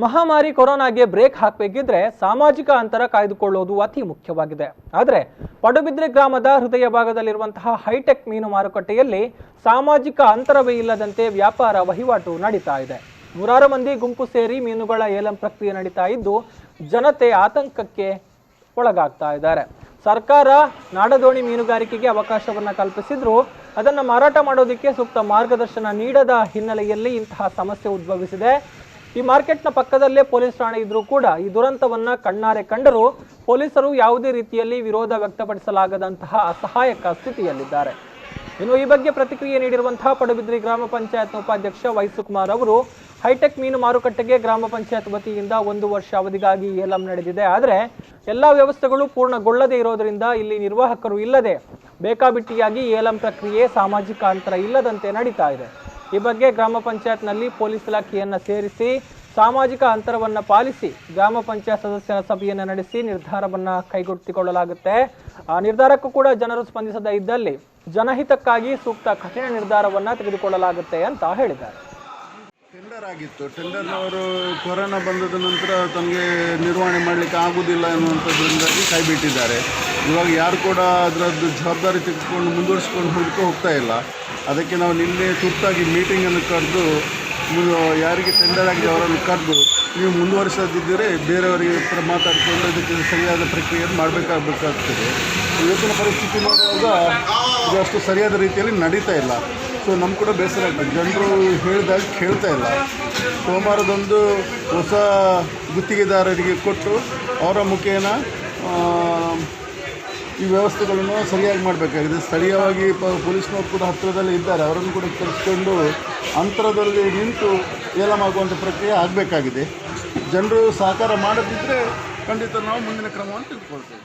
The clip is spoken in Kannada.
ಮಹಾಮಾರಿ ಕೊರೋನಾಗೆ ಬ್ರೇಕ್ ಹಾಕಬೇಕಿದ್ರೆ ಸಾಮಾಜಿಕ ಅಂತರ ಕಾಯ್ದುಕೊಳ್ಳುವುದು ಅತಿ ಮುಖ್ಯವಾಗಿದೆ. ಆದರೆ ಪಡುಬಿದ್ರೆ ಗ್ರಾಮದ ಹೃದಯ ಭಾಗದಲ್ಲಿರುವಂತಹ ಹೈಟೆಕ್ ಮೀನು ಮಾರುಕಟ್ಟೆಯಲ್ಲಿ ಸಾಮಾಜಿಕ ಅಂತರವೇ ಇಲ್ಲದಂತೆ ವ್ಯಾಪಾರ ವಹಿವಾಟು ನಡೀತಾ ಇದೆ. ನೂರಾರು ಮಂದಿ ಗುಂಪು ಸೇರಿ ಮೀನುಗಳ ಏಲಂ ಪ್ರಕ್ರಿಯೆ ನಡೀತಾ ಇದ್ದು ಜನತೆ ಆತಂಕಕ್ಕೆ ಒಳಗಾಗ್ತಾ ಇದ್ದಾರೆ. ಸರ್ಕಾರ ನಾಡದೋಣಿ ಮೀನುಗಾರಿಕೆಗೆ ಅವಕಾಶವನ್ನು ಕಲ್ಪಿಸಿದ್ರು ಅದನ್ನು ಮಾರಾಟ ಮಾಡೋದಕ್ಕೆ ಸೂಕ್ತ ಮಾರ್ಗದರ್ಶನ ನೀಡದ ಹಿನ್ನೆಲೆಯಲ್ಲಿ ಇಂತಹ ಸಮಸ್ಯೆ ಉದ್ಭವಿಸಿದೆ. ಈ ಮಾರ್ಕೆಟ್ನ ಪಕ್ಕದಲ್ಲೇ ಪೊಲೀಸ್ ಠಾಣೆ ಇದ್ರೂ ಕೂಡ ಈ ದುರಂತವನ್ನ ಕಣ್ಣಾರೆ ಕಂಡರೂ ಪೊಲೀಸರು ಯಾವುದೇ ರೀತಿಯಲ್ಲಿ ವಿರೋಧ ವ್ಯಕ್ತಪಡಿಸಲಾಗದಂತಹ ಅಸಹಾಯಕ ಸ್ಥಿತಿಯಲ್ಲಿದ್ದಾರೆ. ಇನ್ನು ಈ ಬಗ್ಗೆ ಪ್ರತಿಕ್ರಿಯೆ ನೀಡಿರುವಂತಹ ಪಡುಬಿದ್ರಿ ಗ್ರಾಮ ಪಂಚಾಯತ್ ಉಪಾಧ್ಯಕ್ಷ ವೈಸುಕುಮಾರ್ ಅವರು ಹೈಟೆಕ್ ಮೀನು ಮಾರುಕಟ್ಟೆಗೆ ಗ್ರಾಮ ಪಂಚಾಯತ್ ವತಿಯಿಂದ 1 ವರ್ಷ ಅವಧಿಗಾಗಿ ಏಲಂ ನಡೆದಿದೆ. ಆದರೆ ಎಲ್ಲ ವ್ಯವಸ್ಥೆಗಳು ಪೂರ್ಣಗೊಳ್ಳದೇ ಇರೋದರಿಂದ ಇಲ್ಲಿ ನಿರ್ವಾಹಕರು ಇಲ್ಲದೆ ಬೇಕಾಬಿಟ್ಟಿಯಾಗಿ ಏಲಂ ಪ್ರಕ್ರಿಯೆ ಸಾಮಾಜಿಕ ಅಂತರ ಇಲ್ಲದಂತೆ ನಡೀತಾ ಇದೆ. ಈ ಬಗ್ಗೆ ಗ್ರಾಮ ಪಂಚಾಯತ್ನಲ್ಲಿ ಪೊಲೀಸ್ ಇಲಾಖೆಯನ್ನು ಸೇರಿಸಿ ಸಾಮಾಜಿಕ ಅಂತರವನ್ನು ಪಾಲಿಸಿ ಗ್ರಾಮ ಪಂಚಾಯತ್ ಸದಸ್ಯರ ಸಭೆಯನ್ನು ನಡೆಸಿ ನಿರ್ಧಾರವನ್ನು ಕೈಗೆತ್ತಿಕೊಳ್ಳಲಾಗುತ್ತೆ. ಆ ನಿರ್ಧಾರಕ್ಕೂ ಕೂಡ ಜನರು ಸ್ಪಂದಿಸದೇ ಇದ್ದಲ್ಲಿ ಜನಹಿತಕ್ಕಾಗಿ ಸೂಕ್ತ ಕಠಿಣ ನಿರ್ಧಾರವನ್ನು ತೆಗೆದುಕೊಳ್ಳಲಾಗುತ್ತೆ ಅಂತ ಹೇಳಿದ್ದಾರೆ. ಟೆಂಡರ್ ಆಗಿತ್ತು. ಟೆಂಡರ್ನವರು ಕೊರೋನಾ ಬಂದದ ನಂತರ ತಮಗೆ ನಿರ್ವಹಣೆ ಮಾಡಲಿಕ್ಕೆ ಆಗುವುದಿಲ್ಲ ಎನ್ನುವಂಥದ್ರಿಂದಾಗಿ ಕೈಬಿಟ್ಟಿದ್ದಾರೆ. ಇವಾಗ ಯಾರು ಕೂಡ ಅದರದ್ದು ಜವಾಬ್ದಾರಿ ತೆಗೆದುಕೊಂಡು ಮುಂದುವರಿಸ್ಕೊಂಡು ಹೋಗ್ತಾ ಇಲ್ಲ. ಅದಕ್ಕೆ ನಾವು ನಿನ್ನೆ ತುರ್ತಾಗಿ ಮೀಟಿಂಗನ್ನು ಕರೆದು ಯಾರಿಗೆ ಟೆಂಡರ್ ಆಗಿದೆ ಅವರನ್ನು ಕರೆದು ನೀವು ಮುಂದುವರಿಸದಿದ್ದರೆ ಬೇರೆಯವರಿಗೆ ಹತ್ರ ಮಾತಾಡಿಕೊಂಡು ಇದಕ್ಕೆ ಸರಿಯಾದ ಪ್ರಕ್ರಿಯೆಯನ್ನು ಮಾಡಬೇಕಾಗ್ತದೆ. ಇವತ್ತಿನ ಪರಿಸ್ಥಿತಿ ನೋಡುವಾಗ ಇದು ಅಷ್ಟು ಸರಿಯಾದ ರೀತಿಯಲ್ಲಿ ನಡೀತಾ ಇಲ್ಲ. ಸೊ ನಮ್ಗೆ ಕೂಡ ಬೇಸರ ಆಗ್ತದೆ. ಜನರು ಹೇಳಿದಾಗ ಕೇಳ್ತಾ ಇಲ್ಲ. ಸೋಮವಾರದೊಂದು ಹೊಸ ಗುತ್ತಿಗೆದಾರರಿಗೆ ಕೊಟ್ಟು ಅವರ ಮುಖೇನ ಈ ವ್ಯವಸ್ಥೆಗಳನ್ನು ಸರಿಯಾಗಿ ಮಾಡಬೇಕಾಗಿದೆ. ಸ್ಥಳೀಯವಾಗಿ ಪೊಲೀಸ್ನವರು ಕೂಡ ಹತ್ತಿರದಲ್ಲಿ ಇದ್ದಾರೆ. ಅವರನ್ನು ಕೂಡ ಕರೆಸಿಕೊಂಡು ಅಂತರದಲ್ಲಿ ನಿಂತು ಏಲಂ ಆಗುವಂಥ ಪ್ರಕ್ರಿಯೆ ಆಗಬೇಕಾಗಿದೆ. ಜನರು ಸಹಕಾರ ಮಾಡದಿದ್ದರೆ ಖಂಡಿತ ನಾವು ಮುಂದಿನ ಕ್ರಮವನ್ನು ತೆಗೆದುಕೊಳ್ತೇವೆ.